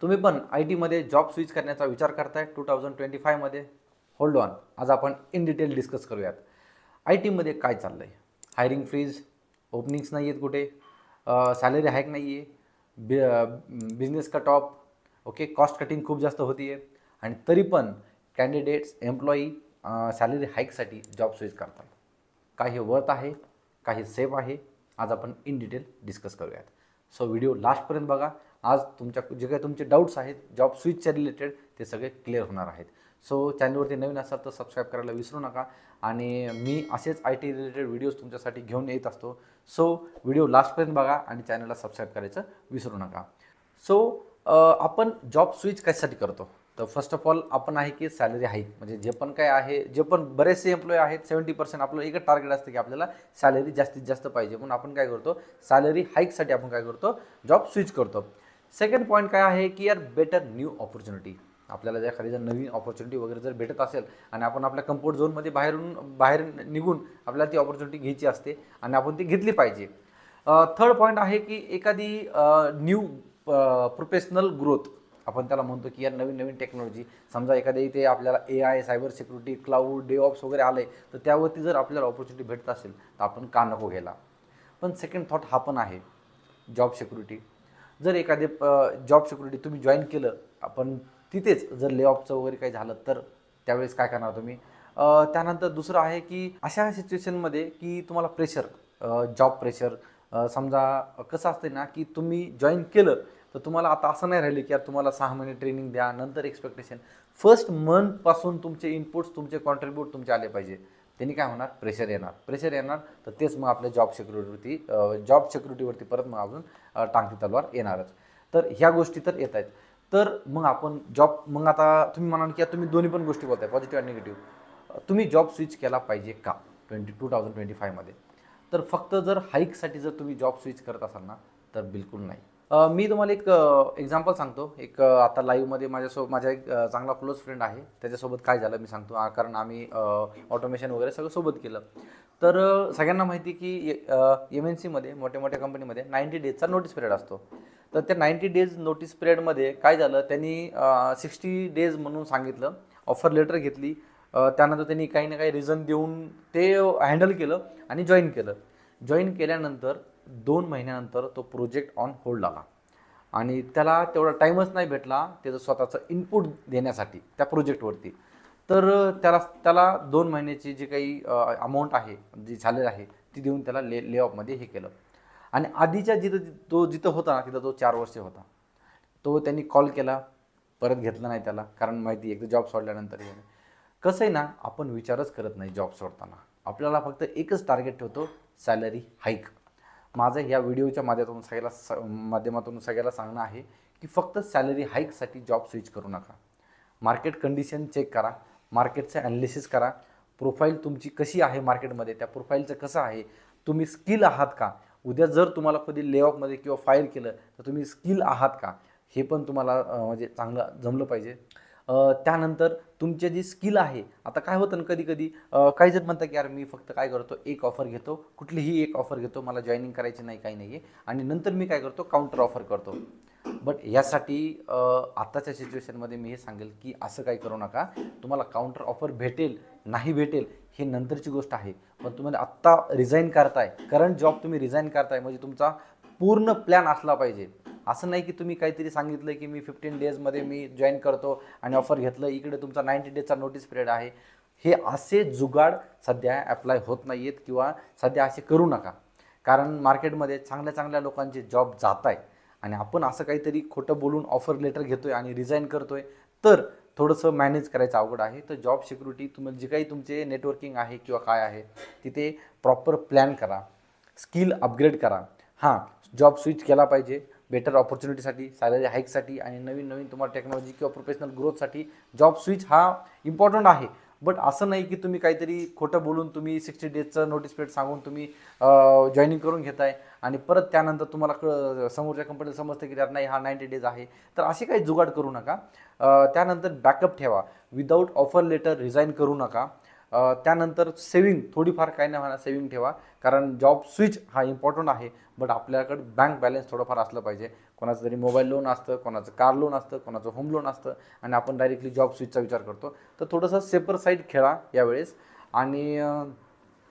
तुम्ही पण IT मध्ये जॉब स्विच करण्याचा विचार करताय 2025 मध्ये? होल्ड ऑन, आज आपण इन डिटेल डिस्कस करूयात. IT मध्ये काय चाललंय? हायरिंग फ्रीज, ओपनिंग्स नाही आहेत कुठे, सॅलरी हाईक नाही आहे, business cut off, okay, cost cutting खूप जास्त होती आहे आणि तरी पण कॅन्डिडेट्स एम्प्लॉई सॅलरी हाईकसाठी जॉब स्विच करतात. काही वर्थ आहे, काही सेफ आहे, आज आपण इन डिटेल डिस्कस करूयात. सो व्हिडिओ लास्टपर्यंत बघा. आज तुमच्या जे काही तुमचे डाऊट्स आहेत जॉब स्विचच्या रिलेटेड ते सगळे क्लिअर होणार आहेत. सो चॅनलवरती नवीन असाल तर सबस्क्राईब करायला विसरू नका आणि मी असेच IT रिलेटेड व्हिडिओज तुमच्यासाठी घेऊन येत असतो. सो व्हिडिओ लास्टपर्यंत बघा आणि चॅनलला सबस्क्राईब करायचं विसरू नका. सो आपण जॉब स्विच कशासाठी करतो? तर फर्स्ट ऑफ ऑल आपण आहे की सॅलरी हाईक, म्हणजे जे पण काय आहे, जे पण बरेचसे एम्प्लॉई आहेत 70% आपलं एकच टार्गेट असतं की आपल्याला सॅलरी जास्तीत जास्त पाहिजे, म्हणून आपण काय करतो, सॅलरी हाईकसाठी आपण काय करतो, जॉब स्विच करतो. सेकंड पॉईंट काय आहे की यार बेटर न्यू ऑपॉर्च्युनिटी, आपल्याला जर एखादी जर नवीन ऑपॉर्च्युनिटी वगैरे जर भेटत असेल आणि आपण आपल्या कम्फर्ट झोनमध्ये बाहेर निघून आपल्याला ती ऑपॉर्च्युनिटी घ्यायची असते आणि आपण ती घेतली पाहिजे. थर्ड पॉईंट आहे की एखादी न्यू प्रोफेशनल ग्रोथ, आपण त्याला म्हणतो की यार नवीन नवीन टेक्नॉलॉजी, समजा एखाद्या इथे आपल्याला AI, सायबर सिक्युरिटी, क्लाउड, डेऑप्स वगैरे आलं आहे, तर त्यावरती जर आपल्याला ऑपॉर्च्युनिटी भेटत असेल तर आपण का नको घ्यायला. पण सेकंड थॉट हा पण आहे, जॉब सिक्युरिटी. जर एखादे जॉब सिक्युरिटी तुम्ही जॉईन केलं, आपण तिथेच जर ले ऑफचं वगैरे काही झालं तर त्यावेळेस काय करणार तुम्ही? त्यानंतर दुसरं आहे की अशा सिच्युएशनमध्ये की तुम्हाला प्रेशर, जॉब प्रेशर, समजा कसं असतं ना की तुम्ही जॉईन केलं तर तुम्हाला आता असं नाही राहिलं की यार तुम्हाला 6 महिने ट्रेनिंग द्या, नंतर एक्सपेक्टेशन. फर्स्ट मंथपासून तुमचे इनपुट्स, तुमचे कॉन्ट्रीब्यूट तुमचे आले पाहिजे. त्यांनी काय होणार, प्रेशर येणार तर तेच मग आपल्या जॉब सिक्युरिटीवरती परत मग अजून टांगती तलवार येणारच. तर ह्या गोष्टी तर येत आहेत. तर मग आपण मग आता तुम्ही म्हणाल की तुम्ही दोन्ही पण गोष्टी बोलताय, पॉझिटिव्ह आणि निगेटिव्ह. तुम्ही जॉब स्विच केला पाहिजे का 2025 मध्ये? तर फक्त जर हाईकसाठी जर तुम्ही जॉब स्विच करत असाल ना तर बिलकुल नाही. मी तुम्हाला एक एक्झाम्पल सांगतो. आता लाईव्हमध्ये माझा एक चांगला क्लोज फ्रेंड आहे, त्याच्यासोबत काय झालं मी सांगतो. कारण आम्ही ऑटोमेशन वगैरे सगळं सोबत केलं. तर सगळ्यांना माहिती की MNCमध्ये, मोठ्या मोठ्या कंपनीमध्ये 90 डेजचा नोटीस पिरियड असतो. तर त्या 90 डेज नोटीस पिरियडमध्ये काय झालं, त्यांनी 60 डेज म्हणून सांगितलं, ऑफर लेटर घेतली. त्यानंतर त्यांनी काही ना काही रिझन देऊन ते हँडल केलं आणि जॉईन केल्यानंतर 2 महिन्यानंतर तो प्रोजेक्ट ऑन होल्ड आला आणि त्याला तेवढा टाईमच नाही भेटला त्याचं स्वतःचं इनपुट देण्यासाठी त्या प्रोजेक्टवरती. तर त्याला 2 महिन्याची जी काही अमाऊंट आहे, जी सॅलरी आहे, ती देऊन त्याला ले ऑफमध्ये हे केलं. आणि आधीच्या जिथं होता ना तिथं तो 4 वर्ष होता. तो त्यांनी कॉल केला, परत घेतलं नाही त्याला, कारण माहिती एकदा जॉब सोडल्यानंतर कसं आहे ना, आपण विचारच करत नाही जॉब सोडताना. आपल्याला फक्त एकच टार्गेट ठेवतो, सॅलरी हाईक. माझं ह्या व्हिडिओच्या माध्यमातून सगळ्याला सांगणं आहे की फक्त सॅलरी हाईकसाठी जॉब स्विच करू नका. मार्केट कंडिशन चेक करा, मार्केटचं ॲनालिसिस करा, प्रोफाईल तुमची कशी आहे मार्केटमध्ये, त्या प्रोफाईलचं कसं आहे, तुम्ही स्किल आहात का. उद्या जर तुम्हाला कधी ले ऑफमध्ये किंवा फायर केलं तर तुम्ही स्किल आहात का, हे पण तुम्हाला म्हणजे चांगलं जमलं पाहिजे. त्यानंतर तुमचे जी स्किल आहे, आता काय होतं ना कधी काही जण म्हणतात की यार मी फक्त काय करतो, एक ऑफर घेतो, कुठलीही एक ऑफर घेतो, मला जॉईनिंग करायची नाही, काही नाही आहे, आणि नंतर मी काय करतो, काउंटर ऑफर करतो. बट यासाठी आत्ताच्या सिच्युएशनमध्ये मी हे सांगेल की असं काही करू नका. तुम्हाला काउंटर ऑफर भेटेल नाही भेटेल हे नंतरची गोष्ट आहे, पण तुम्हाला आत्ता रिझाईन करताय, करंट जॉब तुम्ही रिझाईन करताय म्हणजे तुमचा पूर्ण प्लॅन असला पाहिजे. असं नाही की तुम्ही काहीतरी सांगितलं की मी 15 डेजमध्ये मी जॉईन करतो आणि ऑफर घेतलं, इकडे तुमचा 90 डेजचा नोटीस पिरियड आहे. हे असे जुगाड सध्या ॲप्लाय होत नाही आहेत किंवा सध्या असे करू नका. कारण मार्केटमध्ये चांगल्या लोकांचे जॉब जात आहे आणि आपण असं काहीतरी खोटं बोलून ऑफर लेटर घेतोय आणि रिझाईन करतोय, तर थोडंसं मॅनेज करायचं अवघड आहे. तर जॉब सिक्युरिटी तुम्हाला जे काही तुमचे नेटवर्किंग आहे किंवा काय आहे तिथे प्रॉपर प्लॅन करा, स्किल अपग्रेड करा. हां, जॉब स्विच केला पाहिजे बेटर ऑपॉर्च्युनिटीसाठी, सॅलरी हाईकसाठी आणि नवीन तुम्हाला टेक्नॉलॉजी किंवा प्रोफेशनल ग्रोथसाठी जॉब स्विच हा इम्पॉर्टंट आहे. बट असं नाही की तुम्ही काहीतरी खोटं बोलून तुम्ही 60 डेजचं नोटीस पिरियड सांगून तुम्ही जॉईनिंग करून घेताय आणि परत त्यानंतर तुम्हाला समोरच्या कंपनीला समजतं की त्यात नाही हा 90 डेज आहे. तर असे काही जुगाड करू नका. त्यानंतर बॅकअप ठेवा, विदाऊट ऑफर लेटर रिझाईन करू नका. त्यानंतर सेविंग थोडीफार काही नाही म्हणा, सेविंग ठेवा, कारण जॉब स्विच हा इम्पॉर्टंट आहे. बट आपल्याकडे बँक बॅलन्स थोडंफार असलं पाहिजे. कोणाचं तरी मोबाईल लोन असतं, कोणाचं कार लोन असतं, कोणाचं होम लोन असतं आणि आपण डायरेक्टली जॉब स्विचचा विचार करतो. तर थोडंसं सेपर साईड खेळा यावेळेस. आणि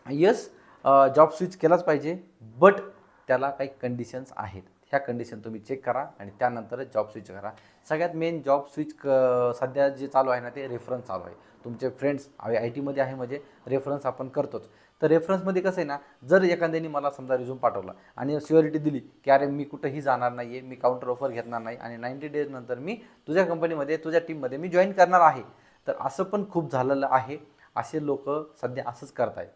यस, जॉब स्विच केलाच पाहिजे, बट त्याला काही कंडिशन्स आहेत. ह्या कंडिशन तुम्ही चेक करा आणि त्यानंतरच जॉब स्विच करा. सगळ्यात मेन जॉब स्विच सध्या जे चालू आहे ना ते रेफरन्स चालू आहे. तुमचे फ्रेंड्स IT मध्ये आहे म्हणजे रेफरन्स आपण करतोच. तर रेफरन्समध्ये कसं आहे ना, जर एखाद्याने मला समजा रिझ्यूम पाठवला आणि श्युअरिटी दिली की अरे मी कुठंही जाणार नाही आहे, मी काउंटर ऑफर घेणार नाही आणि 90 डेज नंतर मी तुझ्या कंपनीमध्ये तुझ्या टीममध्ये मी जॉईन करणार आहे. तर असं पण खूप झालेलं आहे. असे लोक सध्या असंच करत आहेत.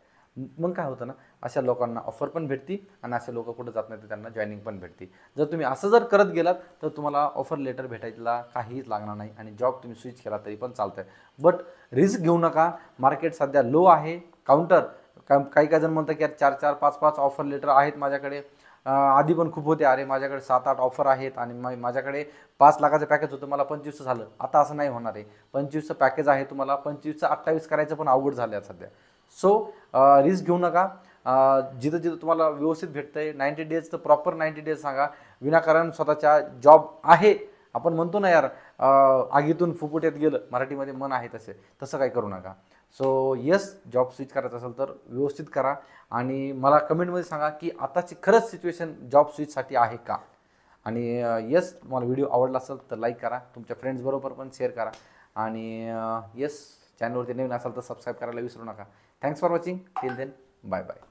मग काय होतं ना, अशा लोकांना ऑफर पण भेटती आणि असे लोक कुठं जात नाही तर त्यांना जॉईनिंग पण भेटते. जर तुम्ही असं जर करत गेलात तर तुम्हाला ऑफर लेटर भेटायला काहीच लागणार नाही आणि जॉब तुम्ही स्विच केला तरी पण चालतं आहे. बट रिस्क घेऊ नका. मार्केट सध्या लो आहे. काउंटर काही जण म्हणतात की 4-4, 5-5 ऑफर लेटर आहेत माझ्याकडे. आधी पण खूप होते, अरे माझ्याकडे 7-8 ऑफर आहेत आणि माझ्याकडे 5 लाखाचं पॅकेज होतं, मला 25 झालं. आता असं नाही होणार आहे. 25चं पॅकेज आहे, तुम्हाला 25चं 28 करायचं पण अवघड झालं आहे सध्या. सो रिस्क घेऊ नका. जिथं जिथं तुम्हाला व्यवस्थित भेटतंय 90 डेज तर प्रॉपर 90 डेज सांगा. विनाकारण स्वतःच्या जॉब आहे, आपण म्हणतो ना यार, आगीतून फुफुट्यात गेलं, मराठीमध्ये मन आहे तसं काही करू नका. सो येस, जॉब स्विच करायचं असेल तर व्यवस्थित करा आणि मला कमेंटमध्ये सांगा की आताची खरंच सिच्युएशन जॉब स्विचसाठी आहे का. आणि येस, तुम्हाला व्हिडिओ आवडला असेल तर लाईक करा, तुमच्या फ्रेंड्सबरोबर पण शेअर करा आणि येस, चॅनलवरती नवीन असाल तर सबस्क्राईब करायला विसरू नका. Thanks for watching. Till then, bye bye.